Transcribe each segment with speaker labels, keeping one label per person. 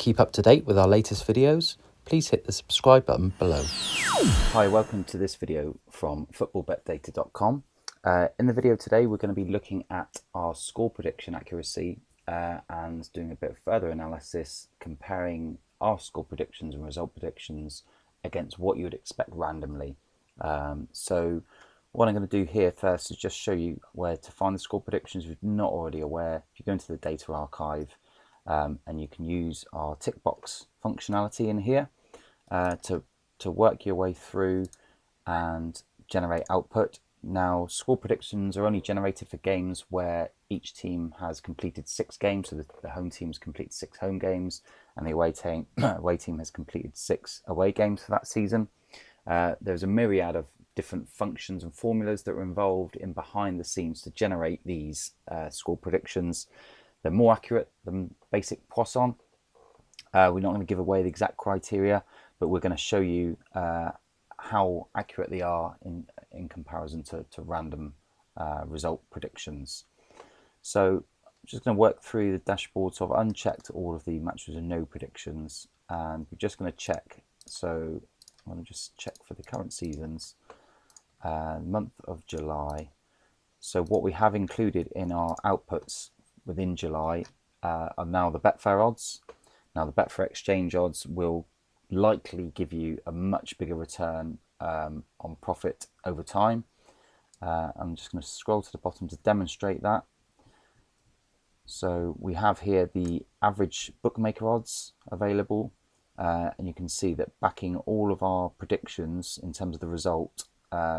Speaker 1: keep up to date with our latest videos, please hit the subscribe button below.
Speaker 2: Hi, welcome to this video from footballbetdata.com. In the video today, we're going to be looking at our score prediction accuracy and doing a bit of further analysis, comparing our score predictions and result predictions against what you would expect randomly. So what I'm going to do here first is just show you where to find the score predictions if you're not already aware. If you go into the data archive and you can use our tick box functionality in here to work your way through and generate output. Now, score predictions are only generated for games where each team has completed 6 games, so the home team's completed 6 home games, and the away team has completed 6 away games for that season. There's a myriad of different functions and formulas that are involved in behind the scenes to generate these score predictions. They're more accurate than basic Poisson. We're not going to give away the exact criteria, but we're going to show you how accurate they are in comparison to random result predictions. So I'm just going to work through the dashboard. So I've unchecked all of the matches and no predictions, and we're just going to check. So I'm going to just check for the current seasons, month of July. So what we have included in our outputs within July are now the Betfair odds. Now the Betfair exchange odds will likely give you a much bigger return on profit over time. I'm just going to scroll to the bottom to demonstrate that. So we have here the average bookmaker odds available, and you can see that backing all of our predictions in terms of the result,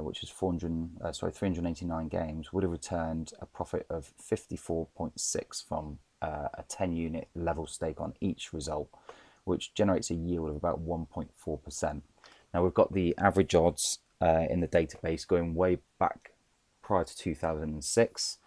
Speaker 2: which is 389 games, would have returned a profit of 54.6 from a 10 unit level stake on each result, which generates a yield of about 1.4%. Now we've got the average odds in the database going way back prior to 2006.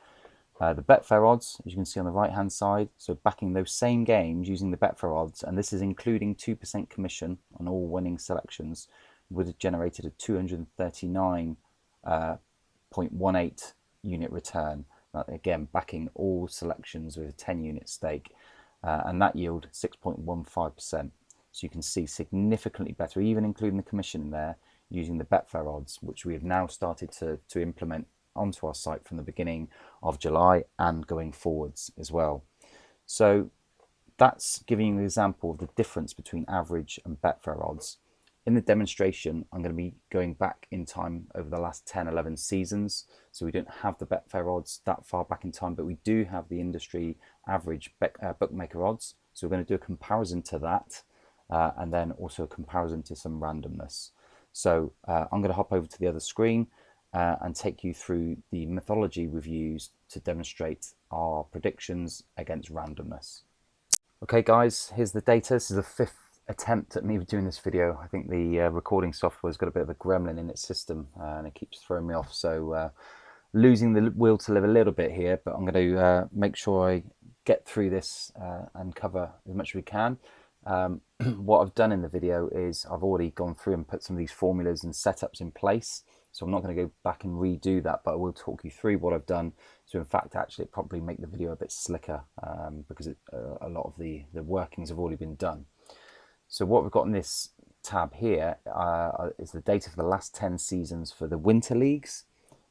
Speaker 2: The Betfair odds, as you can see on the right hand side, so backing those same games using the Betfair odds, and this is including 2% commission on all winning selections, would have generated a 239.18 unit return. Again, backing all selections with a 10 unit stake, and that yield 6.15%. So you can see significantly better, even including the commission in there, using the Betfair odds, which we have now started to implement onto our site from the beginning of July and going forwards as well. So that's giving you an example of the difference between average and Betfair odds. In the demonstration, I'm going to be going back in time over the last 10, 11 seasons. So we don't have the Betfair odds that far back in time, but we do have the industry average bookmaker odds. So we're going to do a comparison to that, and then also a comparison to some randomness. So I'm going to hop over to the other screen and take you through the methodology we've used to demonstrate our predictions against randomness. Okay guys, here's the data. This is the 5th attempt at me doing this video. I think the recording software's got a bit of a gremlin in its system and it keeps throwing me off, so losing the will to live a little bit here, but I'm going to make sure I get through this and cover as much as we can. What I've done in the video is I've already gone through and put some of these formulas and setups in place, so I'm not going to go back and redo that, but I will talk you through what I've done. So in fact, actually, it probably make the video a bit slicker because a lot of the workings have already been done. So what we've got in this tab here is the data for the last 10 seasons for the winter leagues.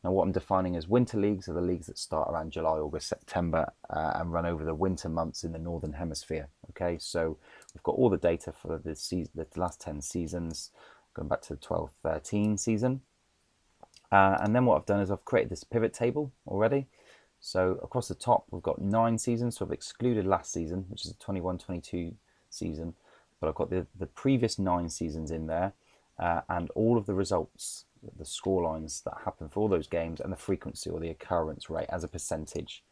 Speaker 2: Now what I'm defining as winter leagues are the leagues that start around July, August, September and run over the winter months in the Northern Hemisphere. Okay, so we've got all the data for the last 10 seasons, going back to the 12-13 season. And then what I've done is I've created this pivot table already. So across the top, we've got 9 seasons. So I've excluded last season, which is the 21-22 season. But I've got the previous 9 seasons in there and all of the results, the score lines that happen for all those games and the frequency or the occurrence rate as a percentage.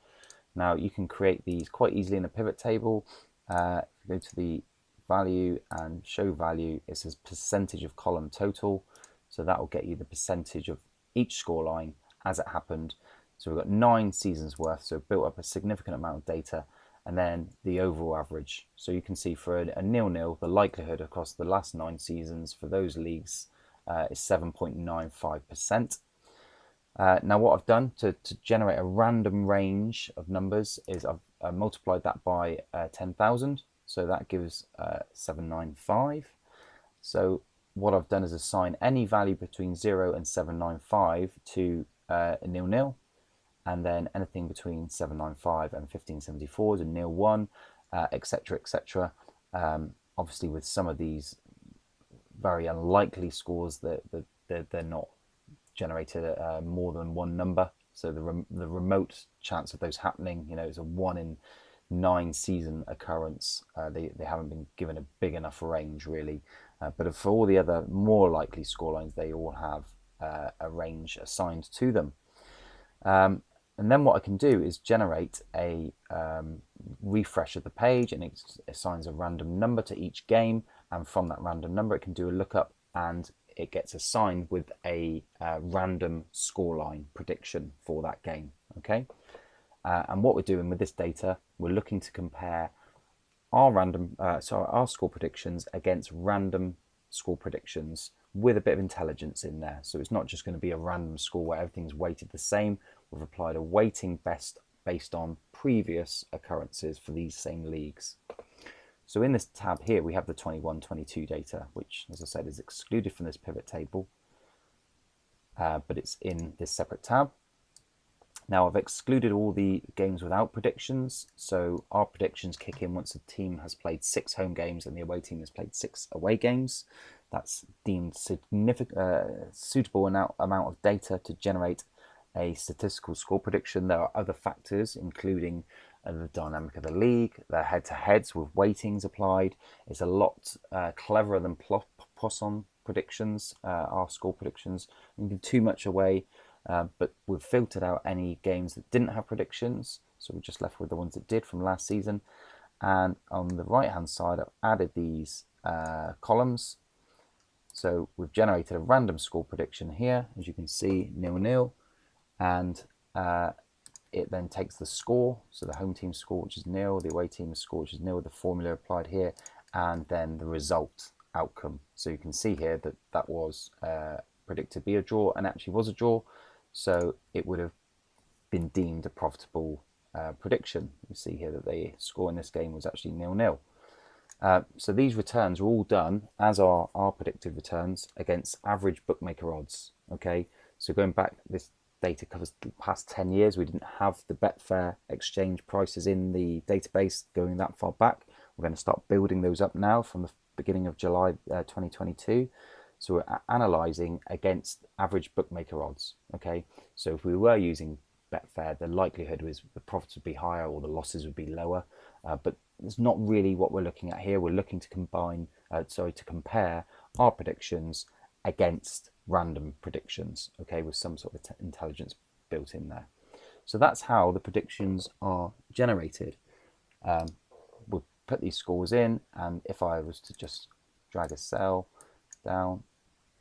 Speaker 2: Now you can create these quite easily in a pivot table. If you go to the value and show value, it says percentage of column total. So that will get you the percentage of each score line as it happened. So we've got 9 seasons worth, so built up a significant amount of data, and then the overall average. So you can see for a 0-0, the likelihood across the last 9 seasons for those leagues is 7.95%. Now what I've done to generate a random range of numbers is I've multiplied that by 10,000. so that gives 795. So what I've done is assign any value between 0 and 795 to 0, and then anything between 795 and 1574 to 1, etc., etc. Obviously, with some of these very unlikely scores, they're not generated more than one number. So the remote chance of those happening, is a 1 in 9 season occurrence. They haven't been given a big enough range, really. But for all the other more likely scorelines, they all have a range assigned to them. And then what I can do is generate a refresh of the page, and it assigns a random number to each game. And from that random number, it can do a lookup, and it gets assigned with a random scoreline prediction for that game. Okay. And what we're doing with this data, we're looking to compare our score predictions against random score predictions with a bit of intelligence in there. So it's not just going to be a random score where everything's weighted the same. We've applied a weighting based on previous occurrences for these same leagues. So in this tab here, we have the 21-22 data, which, as I said, is excluded from this pivot table, but it's in this separate tab. Now I've excluded all the games without predictions, so our predictions kick in once a team has played 6 home games and the away team has played 6 away games. That's deemed suitable amount of data to generate a statistical score prediction. There are other factors, including the dynamic of the league, the head-to-heads with weightings applied. It's a lot cleverer than Poisson predictions, our score predictions. We give too much away. But we've filtered out any games that didn't have predictions, so we're just left with the ones that did from last season. And on the right hand side, I've added these columns. So we've generated a random score prediction here, as you can see, 0-0, and it then takes the score, so the home team score, which is 0, the away team score, which is 0, the formula applied here, and then the result outcome. So you can see here that that was predicted to be a draw, and actually was a draw. So it would have been deemed a profitable prediction. You see here that the score in this game was actually 0-0. So these returns are all done, as are our predicted returns, against average bookmaker odds. Okay, so going back, this data covers the past 10 years. We didn't have the Betfair exchange prices in the database going that far back. We're going to start building those up now from the beginning of July 2022. So we're analysing against average bookmaker odds. Okay, so if we were using Betfair, the likelihood was the profits would be higher or the losses would be lower. But it's not really what we're looking at here. We're looking to compare our predictions against random predictions. Okay, with some sort of intelligence built in there. So that's how the predictions are generated. We'll put these scores in, and if I was to just drag a cell down,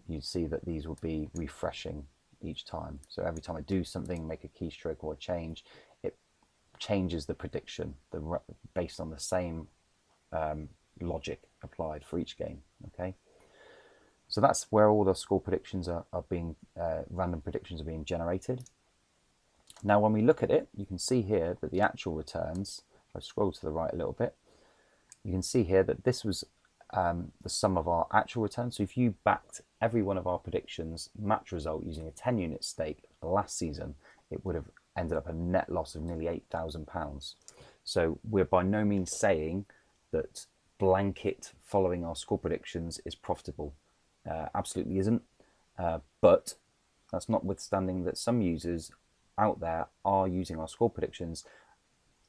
Speaker 2: you'd see that these will be refreshing each time. So every time I do something, make a keystroke or a change, it changes the prediction based on the same logic applied for each game. Okay, so that's where all the score predictions are being, random predictions are being generated. Now when we look at it, you can see here that the actual returns, if I scroll to the right a little bit, you can see here that this was the sum of our actual returns. So if you backed every one of our predictions match result using a 10 unit stake last season, it would have ended up a net loss of nearly £8,000. So we're by no means saying that blanket following our score predictions is profitable. Absolutely isn't. But that's notwithstanding that some users out there are using our score predictions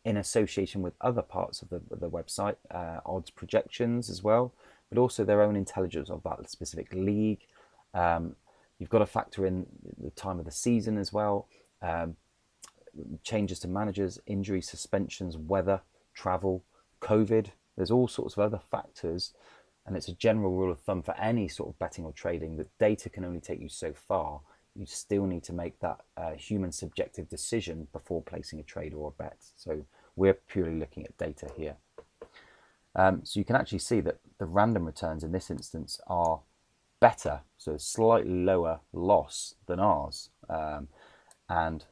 Speaker 2: in association with other parts of the website, odds projections as well, but also their own intelligence of that specific league. You've got to factor in the time of the season as well, changes to managers, injuries, suspensions, weather, travel, COVID. There's all sorts of other factors, and it's a general rule of thumb for any sort of betting or trading that data can only take you so far. You still need to make that human subjective decision before placing a trade or a bet. So we're purely looking at data here. So you can actually see that the random returns in this instance are better, so slightly lower loss than ours. And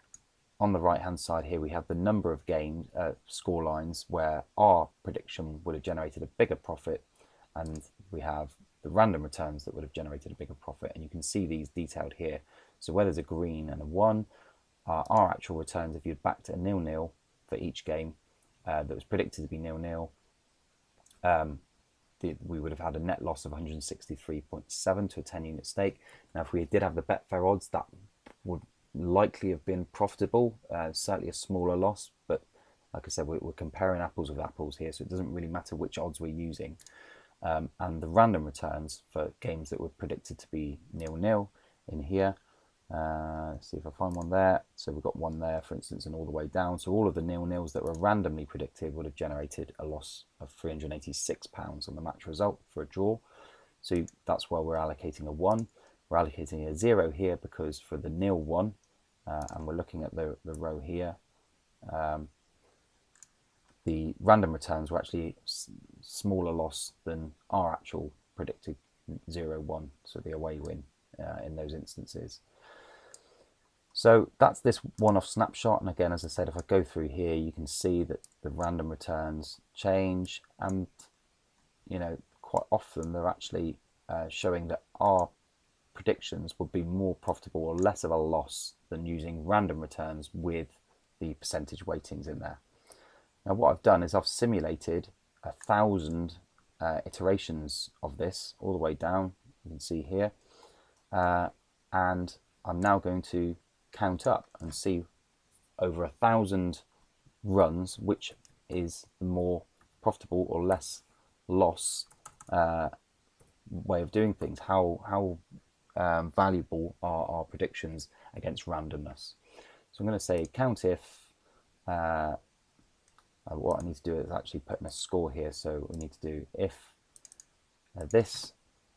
Speaker 2: on the right hand side here we have the number of game score lines where our prediction would have generated a bigger profit, and we have the random returns that would have generated a bigger profit, and you can see these detailed here. So where there's a green and a 1 are our actual returns. If you'd backed a 0-0 for each game that was predicted to be 0-0, we would have had a net loss of 163.7 to a 10-unit stake. Now if we did have the Betfair odds, that would likely have been profitable, certainly a smaller loss, but like I said, we're comparing apples with apples here, so it doesn't really matter which odds we're using. And the random returns for games that were predicted to be 0-0 in here, let's see if I find one there. So we've got one there, for instance, and all the way down. So all of the 0-0s that were randomly predicted would have generated a loss of £386 on the match result for a draw. So that's why we're allocating a 1. We're allocating a 0 here because for the 0-1, and we're looking at the row here, the random returns were actually smaller loss than our actual predicted 0-1, so the away win in those instances. So that's this one-off snapshot, and again, as I said, if I go through here, you can see that the random returns change, and quite often they're actually showing that our predictions would be more profitable or less of a loss than using random returns with the percentage weightings in there. Now what I've done is I've simulated 1,000 iterations of this all the way down, you can see here, and I'm now going to count up and see over 1,000 runs which is the more profitable or less loss way of doing things, how valuable are our predictions against randomness. So I'm going to say count if, what I need to do is actually put in a score here, so we need to do if this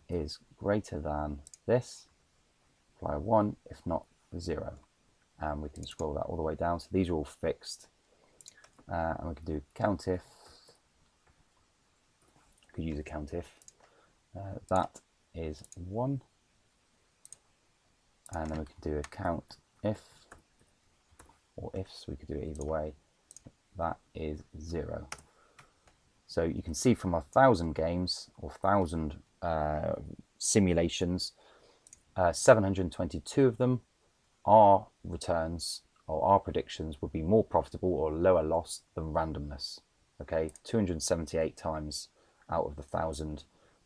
Speaker 2: is greater than this, apply a 1, if not 0, and we can scroll that all the way down. So these are all fixed, and we can do count if, we could use a count if, that is 1, and then we can do a count if, or ifs, we could do it either way, that is 0. So you can see from 1,000 games or 1,000 simulations, 722 of them, our returns or our predictions would be more profitable or lower loss than randomness. Okay, 278 times out of the 1,000,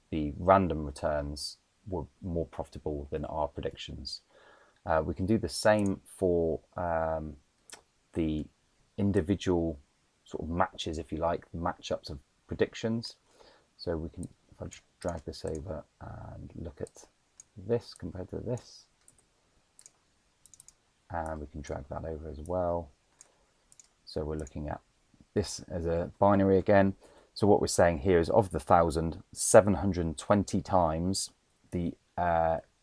Speaker 2: the random returns were more profitable than our predictions. We can do the same for the individual sort of matches, if you like, matchups of predictions. So we can, if I just drag this over and look at this compared to this, and we can drag that over as well. So we're looking at this as a binary again. So what we're saying here is of the 1,000, 720 times the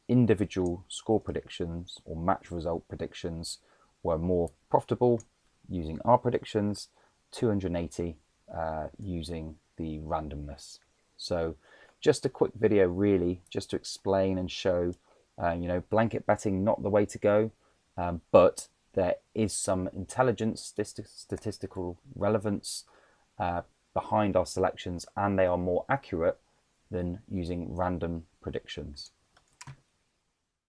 Speaker 2: individual score predictions or match result predictions were more profitable using our predictions, 280 using the randomness. So just a quick video really, just to explain and show, blanket betting not the way to go, but there is some intelligence, statistical relevance behind our selections, and they are more accurate than using random predictions.